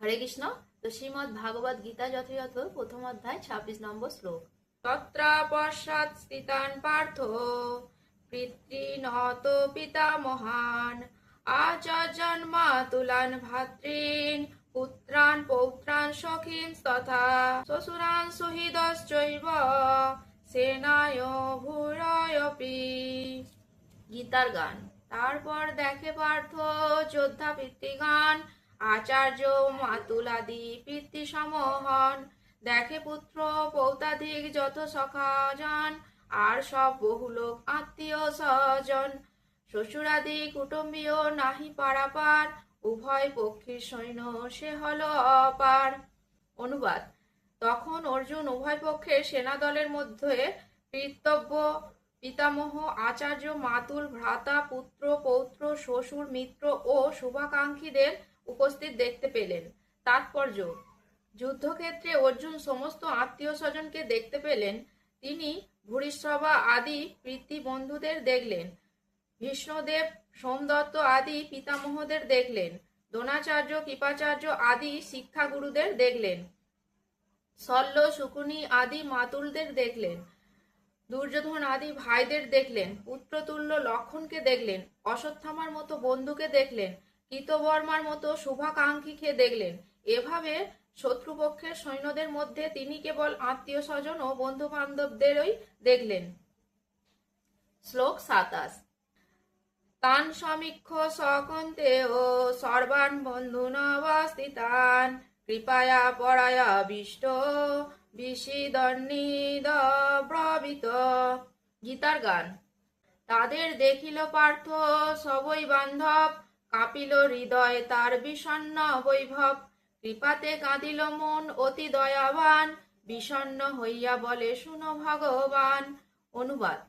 হরে কৃষ্ণ। তো শ্রীমদ্ ভাগবত গীতা যথাযথ প্রথম অধ্যায় 26 নম্বর শ্লোক। তত্র পশ্চাৎ স্থিতান পার্থ পিতৃনত পিতামহান আচার্যান মাতুলান ভ্রাতॄন পুত্রান পৌত্রান সখীন তথা শ্বশুরান সুহৃদশ্চৈব সেনায় ভূরয়পি। গীতার গান। তারপর দেখে পার্থ যোদ্ধা পিতৃগণ, আচার্য মাতুলাদি পিতৃ সমহন, দেখে পুত্র পৌত্রাধিক যত সখাজন, আর সব বহু লোক আত্মীয় স্বজন, শ্বশুরাদি কুটুম্বীয় নাহি পারাপার, উভয় পক্ষের সৈন্য সে হল অপার। অনুবাদ। তখন অর্জুন উভয় পক্ষের সেনাদলের মধ্যে কর্তব্য পিতামহ, আচার্য, মাতুল, ভ্রাতা, পুত্র, পৌত্র, শ্বশুর, মিত্র ও শুভাকাঙ্ক্ষীদের উপস্থিত দেখতে পেলেন। তাৎপর্য: যুদ্ধক্ষেত্রে অর্জুন সমস্ত আত্মীয় স্বজনকে দেখতে পেলেন। তিনি ভূরিশ্রবা আদি পিতৃ বন্ধুদের দেখলেন, ভীষ্মদেব, সোমদত্ত আদি পিতামহদের দেখলেন, দ্রোণাচার্য, কৃপাচার্য আদি শিক্ষাগুরুদের দেখলেন, শল্য, শকুনি আদি মাতুলদের দেখলেন, দুর্যোধন আদি ভাইদের দেখলেন, পুত্রতুল্য লক্ষণকে দেখলেন, অশ্বত্থামার মতো বন্ধুকে দেখলেন, কৃতবর্মার মতো শুভাকাঙ্ক্ষীকে দেখলেন। এভাবে শত্রুপক্ষের সৈন্যদের মধ্যে তিনি কেবল আত্মীয় স্বজন ও বন্ধু বান্ধবদেরই দেখলেন। শ্লোক 27। তান সমীক্ষ সকন্তে ও সর্বান বন্ধুনবস্থিতান কৃপায়া পরায়া বিষ্ট বিষিদন্নিদব্রবীত। গীতার গান। তাদের দেখিল পার্থ সবই বান্ধব, কাঁপিল হৃদয় তার বিষণ্ণ বৈভব, কৃপাতে কাঁদিল মন অতি দয়াবান, বিষণ্ণ হইয়া বলে শুনো ভগবান। অনুবাদ।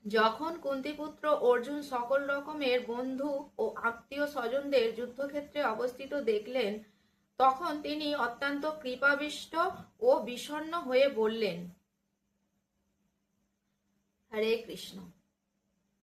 যখন কুন্তিপুত্র অর্জুন সকল রকমের বন্ধু ও আত্মীয় স্বজনদের যুদ্ধক্ষেত্রে অবস্থিত দেখলেন, তখন তিনি অত্যন্ত কৃপাবিষ্ট ও বিষণ্ণ হয়ে বললেন, হরে কৃষ্ণ।